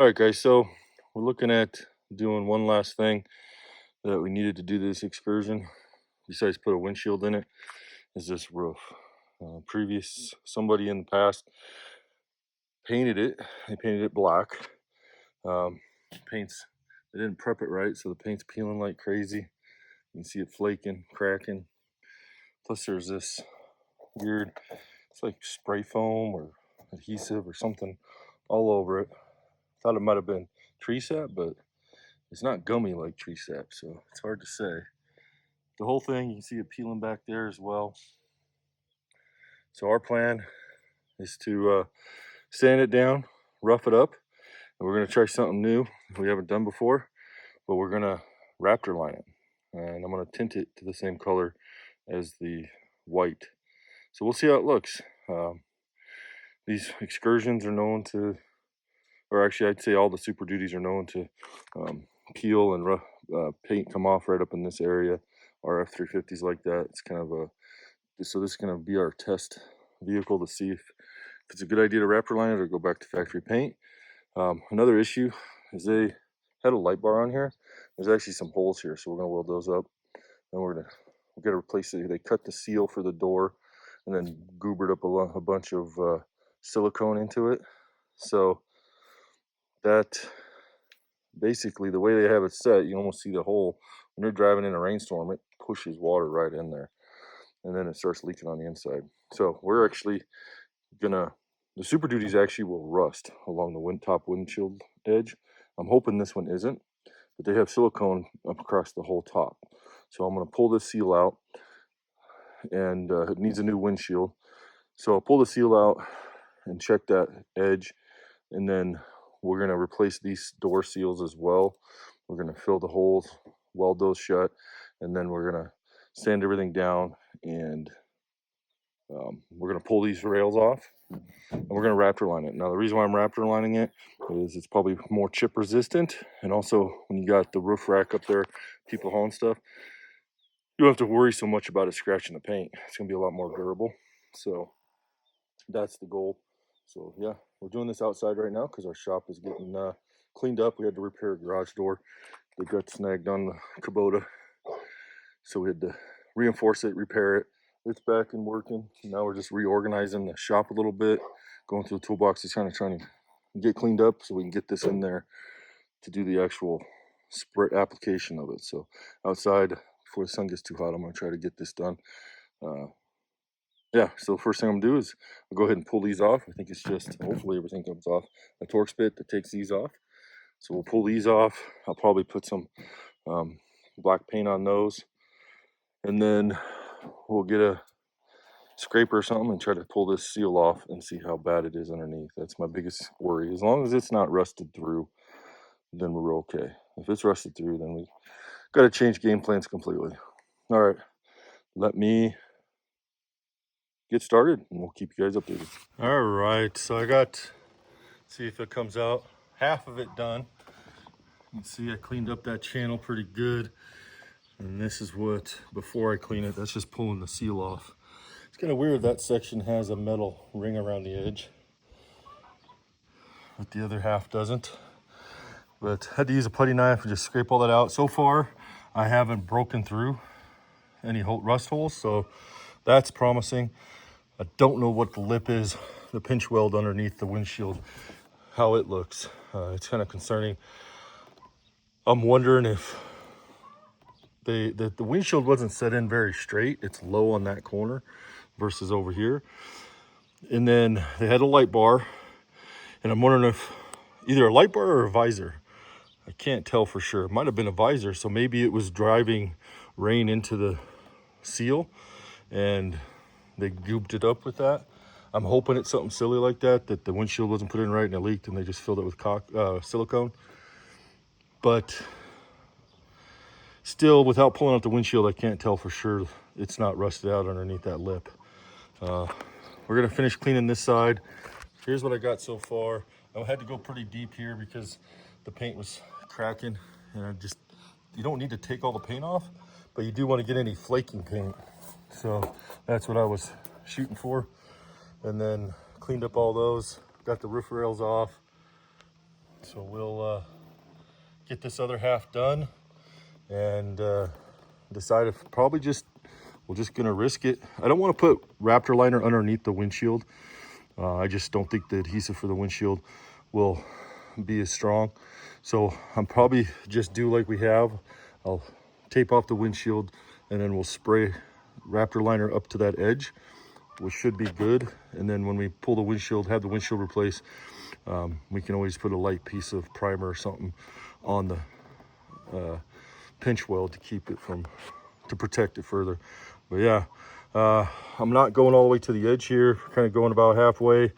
All right, guys, so we're looking at doing one last thing that we needed to do this excursion, besides put a windshield in it, is this roof. Somebody in the past painted it. They painted it black. Paints, they didn't prep it right, so the paint's peeling like crazy. You can see it flaking, cracking. Plus there's this weird, it's like spray foam or adhesive or something all over it. Thought it might have been tree sap, but it's not gummy like tree sap, so it's hard to say. The whole thing, you can see it peeling back there as well. So our plan is to sand it down, rough it up, and we're going to try something new we haven't done before, but we're going to Raptor line it. And I'm going to tint it to the same color as the white. So we'll see how it looks. These excursions are known to, or actually I'd say all the Super Duties are known to peel and paint come off right up in this area. Our F350s like that. It's kind of so this is going to be our test vehicle to see if it's a good idea to Raptor line it or go back to factory paint. Another issue is they had a light bar on here. There's actually some holes here, so we're going to weld those up. Then we're going to replace it. They cut the seal for the door and then goobered up a bunch of silicone into it. So that basically, the way they have it set, you almost see the hole. When you're driving in a rainstorm, it pushes water right in there, and then it starts leaking on the inside. So we're actually gonna, the Super Duties actually will rust along the top windshield edge. I'm hoping this one isn't, but they have silicone up across the whole top. So I'm gonna pull this seal out, and it needs a new windshield. So I'll pull the seal out and check that edge, and then we're going to replace these door seals as well. We're going to fill the holes, weld those shut, and then we're going to sand everything down, and we're going to pull these rails off, and we're going to Raptor line it. Now, the reason why I'm Raptor lining it is it's probably more chip resistant, and also when you got the roof rack up there, people hauling stuff, you don't have to worry so much about it scratching the paint. It's going to be a lot more durable. So that's the goal. So yeah, we're doing this outside right now because our shop is getting cleaned up. We had to repair a garage door that got snagged on the Kubota, so we had to reinforce it, repair it. It's back and working. Now we're just reorganizing the shop a little bit, going through the toolbox, just kind of trying to get cleaned up so we can get this in there to do the actual spray application of it. So outside, before the sun gets too hot, I'm going to try to get this done. Yeah, so the first thing I'm gonna do is I'll go ahead and pull these off. I think it's just, hopefully everything comes off, a Torx bit that takes these off. So we'll pull these off. I'll probably put some black paint on those, and then we'll get a scraper or something and try to pull this seal off and see how bad it is underneath. That's my biggest worry. As long as it's not rusted through, then we're okay. If it's rusted through, then we got to change game plans completely. All right, let me get started and we'll keep you guys updated. All right, so I got, see if it comes out, half of it done. You can see I cleaned up that channel pretty good, and this is what, before I clean it, that's just pulling the seal off. It's kind of weird that section has a metal ring around the edge, but the other half doesn't. But I had to use a putty knife and just scrape all that out. So far I haven't broken through any rust holes, so that's promising. I don't know what the lip is, the pinch weld underneath the windshield, how it looks. It's kind of concerning. I'm wondering if the windshield wasn't set in very straight. It's low on that corner versus over here. And then they had a light bar, and I'm wondering if either a light bar or a visor. I can't tell for sure. It might have been a visor, so maybe it was driving rain into the seal and they gooped it up with that. I'm hoping it's something silly like that the windshield wasn't put in right and it leaked and they just filled it with silicone. But still, without pulling out the windshield, I can't tell for sure it's not rusted out underneath that lip. We're gonna finish cleaning this side. Here's what I got so far. I had to go pretty deep here because the paint was cracking, and you don't need to take all the paint off, but you do want to get any flaking paint. So that's what I was shooting for. And then cleaned up all those, got the roof rails off, So we'll get this other half done and decide if probably we're just gonna risk it. I don't want to put Raptor liner underneath the windshield. I just don't think the adhesive for the windshield will be as strong. So I'm probably just do like we have. I'll tape off the windshield and then we'll spray Raptor liner up to that edge, which should be good. And then when we pull the windshield, have the windshield replaced, we can always put a light piece of primer or something on the pinch weld to keep it to protect it further. But yeah, I'm not going all the way to the edge here, kind of going about halfway.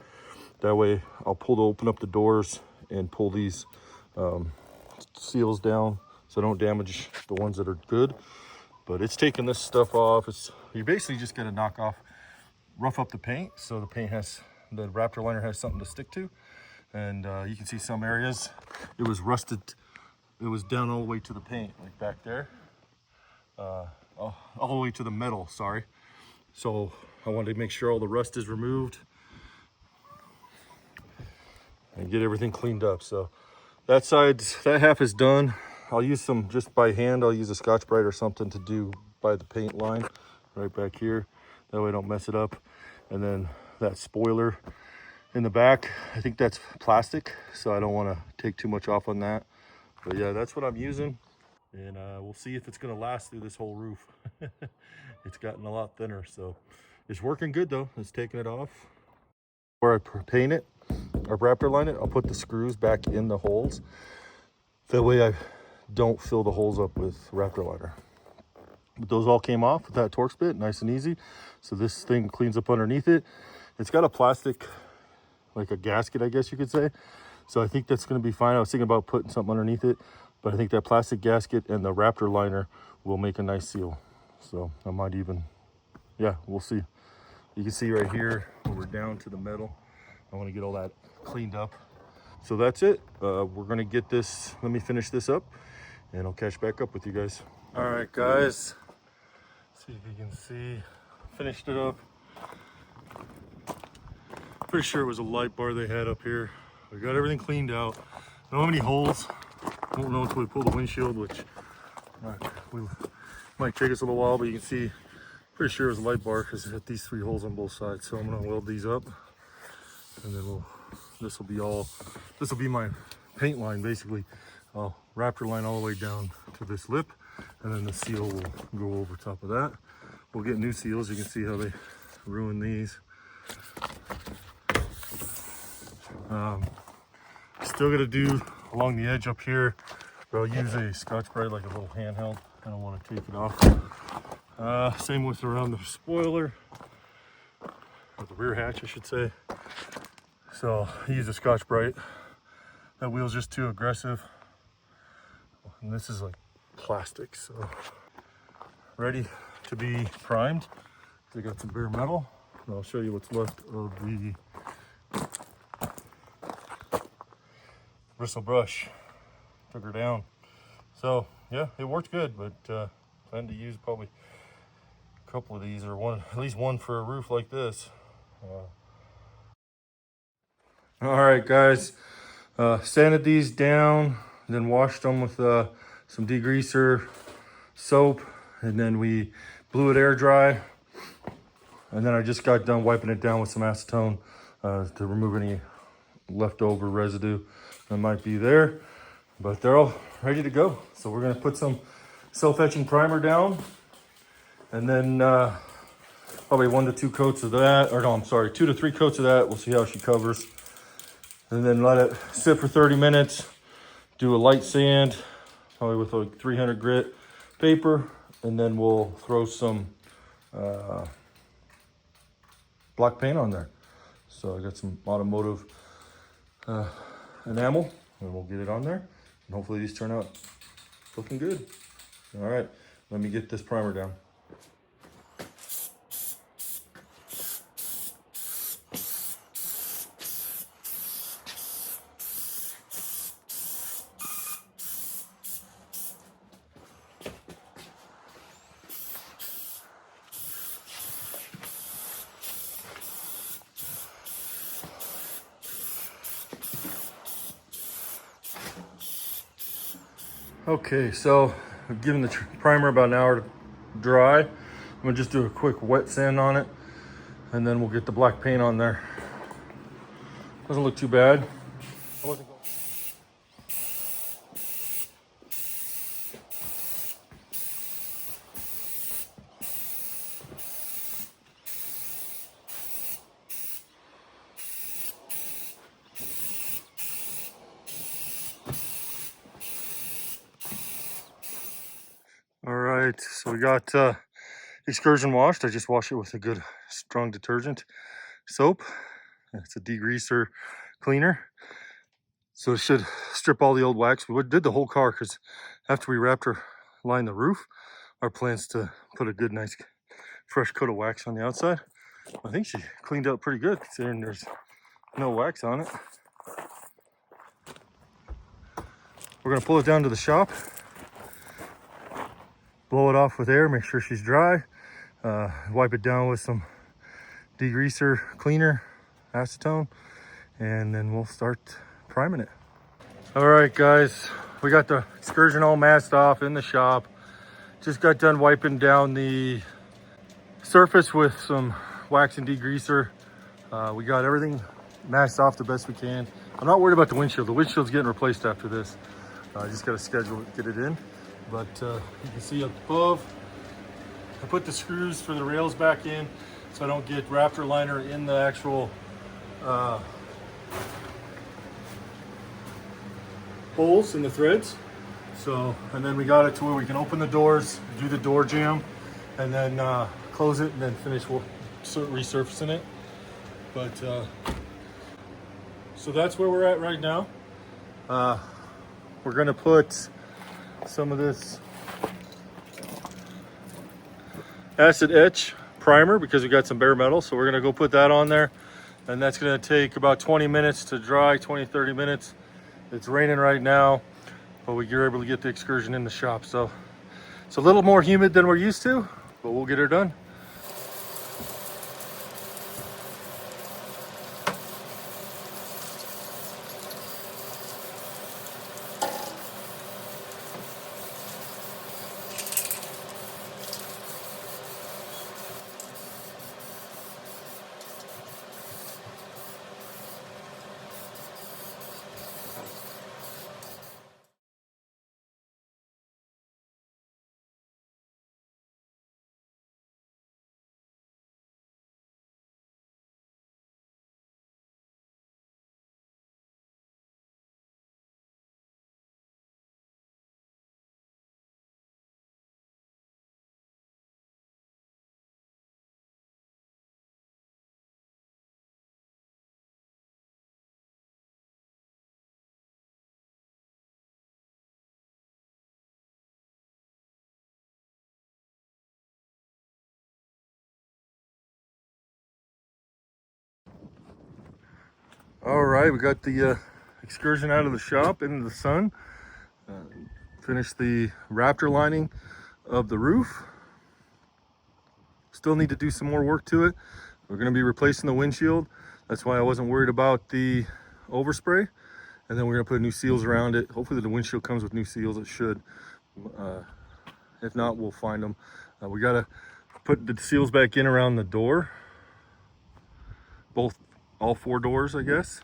That way I'll open up the doors and pull these seals down so I don't damage the ones that are good. But it's taking this stuff off. You basically just got to rough up the paint so the Raptor liner has something to stick to. And you can see some areas it was rusted. It was down all the way to the paint, like back there, all the way to the metal, sorry. So I wanted to make sure all the rust is removed and get everything cleaned up. So that half is done. I'll use some just by hand. I'll use a Scotch-Brite or something to do by the paint line right back here. That way I don't mess it up. And then that spoiler in the back, I think that's plastic, so I don't want to take too much off on that. But yeah, that's what I'm using. And we'll see if it's going to last through this whole roof. It's gotten a lot thinner, so it's working good though. It's taking it off. Where I paint it or Raptor line it, I'll put the screws back in the holes. That way I don't fill the holes up with Raptor liner. But those all came off with that Torx bit, nice and easy. So this thing cleans up underneath it. It's got a plastic, like a gasket, I guess you could say. So I think that's going to be fine. I was thinking about putting something underneath it, but I think that plastic gasket and the Raptor liner will make a nice seal. So I might even, yeah, we'll see. You can see right here where we're down to the metal. I want to get all that cleaned up. So that's it. We're going to get this, let me finish this up and I'll catch back up with you guys. All right, guys. See if you can see. Finished it up. Pretty sure it was a light bar they had up here. We got everything cleaned out. Don't have any holes. Won't know until we pull the windshield, which might take us a little while, but you can see, pretty sure it was a light bar because it had these 3 holes on both sides. So I'm gonna weld these up, and then this will be my paint line basically. I'll Raptor line all the way down to this lip, and then the seal will go over top of that. We'll get new seals. You can see how they ruin these. Still got to do along the edge up here, but I'll use a Scotch-Brite, like a little handheld. I don't want to take it off. Same with around the spoiler, or the rear hatch, I should say. So I use a Scotch-Brite. That wheel's just too aggressive, and this is like plastic, so ready to be primed. I got some bare metal, and I'll show you what's left of the bristle brush. Took her down. So yeah, it worked good, but plan to use probably a couple of these, or at least one for a roof like this. All right, guys, sanded these down, then washed them with some degreaser, soap, and then we blew it air dry. And then I just got done wiping it down with some acetone to remove any leftover residue that might be there. But they're all ready to go. So we're gonna put some self-etching primer down, and then probably 1 to 2 coats of that, or no, I'm sorry, 2 to 3 coats of that. We'll see how she covers. And then let it sit for 30 minutes. Do a light sand, probably with like 300 grit paper, and then we'll throw some black paint on there. So I got some automotive enamel, and we'll get it on there. And hopefully these turn out looking good. All right, let me get this primer down. Okay, so I've given the primer about an hour to dry. I'm gonna just do a quick wet sand on it, and then we'll get the black paint on there. Doesn't look too bad. All right, so we got Excursion washed. I just washed it with a good strong detergent soap. It's a degreaser cleaner. So it should strip all the old wax. We did the whole car because after we Raptor lined the roof, our plan's to put a good, nice, fresh coat of wax on the outside. I think she cleaned up pretty good considering there's no wax on it. We're gonna pull it down to the shop, blow it off with air, make sure she's dry, wipe it down with some degreaser cleaner, acetone, and then we'll start priming it. All right, guys, we got the Excursion all masked off in the shop. Just got done wiping down the surface with some wax and degreaser. We got everything masked off the best we can. I'm not worried about the windshield. The windshield's getting replaced after this. I just got to schedule it, get it in. But you can see up above, I put the screws for the rails back in so I don't get Raptor liner in the actual holes in the threads. So, and then we got it to where we can open the doors, do the door jamb, and then close it, and then finish resurfacing it. But so that's where we're at right now. We're gonna put some of this acid etch primer because we got some bare metal, so we're gonna go put that on there, and that's gonna take about 20 minutes to dry, 20-30 minutes. It's raining right now, but we're able to get the Excursion in the shop, so it's a little more humid than we're used to, but we'll get her done. All right, we got the Excursion out of the shop into the sun. Finished the Raptor lining of the roof. Still need to do some more work to it. We're going to be replacing the windshield. That's why I wasn't worried about the overspray. And then we're going to put new seals around it. Hopefully the windshield comes with new seals. It should. If not, we'll find them. We got to put the seals back in around the door. All four doors, I guess.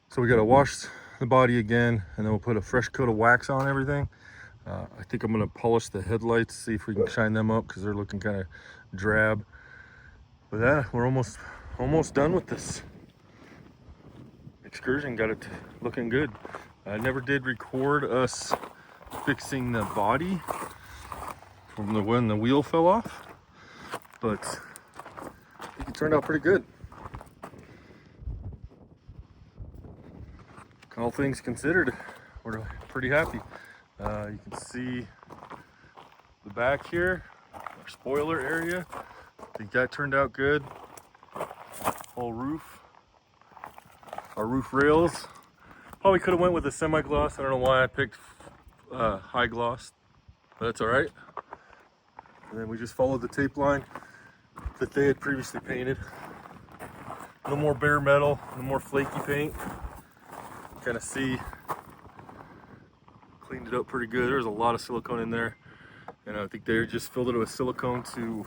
So we got to wash the body again, and then we'll put a fresh coat of wax on everything. I think I'm going to polish the headlights, see if we can shine them up because they're looking kind of drab. With that, we're almost done with this Excursion. Got it looking good. I never did record us fixing the body from when the wheel fell off, but I think it turned out pretty good. All things considered, we're pretty happy. You can see the back here, our spoiler area. I think that turned out good. Whole roof, our roof rails. Probably could have went with a semi-gloss. I don't know why I picked high gloss, but that's all right. And then we just followed the tape line that they had previously painted. No more bare metal, no more flaky paint. Kind of see Cleaned it up pretty good. There was a lot of silicone in there, and I think they just filled it with silicone to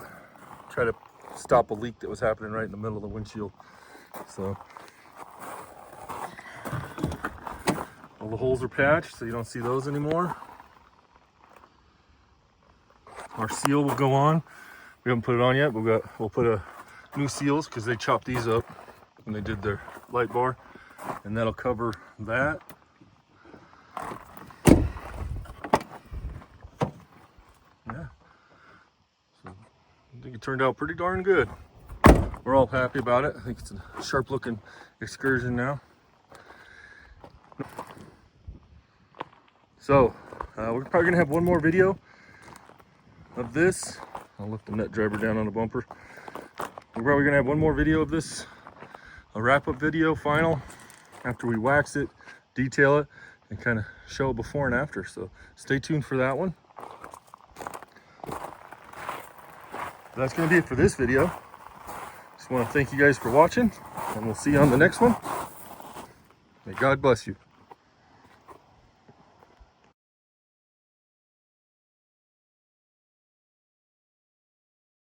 try to stop a leak that was happening right in the middle of the windshield. So all the holes are patched, so you don't see those anymore. Our seal will go on. We haven't put it on yet, but we'll put a new seals because they chopped these up when they did their light bar, and that'll cover that. Yeah, so I think it turned out pretty darn good. We're all happy about it. I think it's a sharp looking Excursion now. So we're probably gonna have one more video of this. I'll lift the nut driver down on the bumper. We're probably gonna have one more video of this, a wrap-up video, final, after we wax it, detail it, and kind of show it before and after. So stay tuned for that one. That's gonna be it for this video. Just want to thank you guys for watching, and we'll see you on the next one. May God bless you.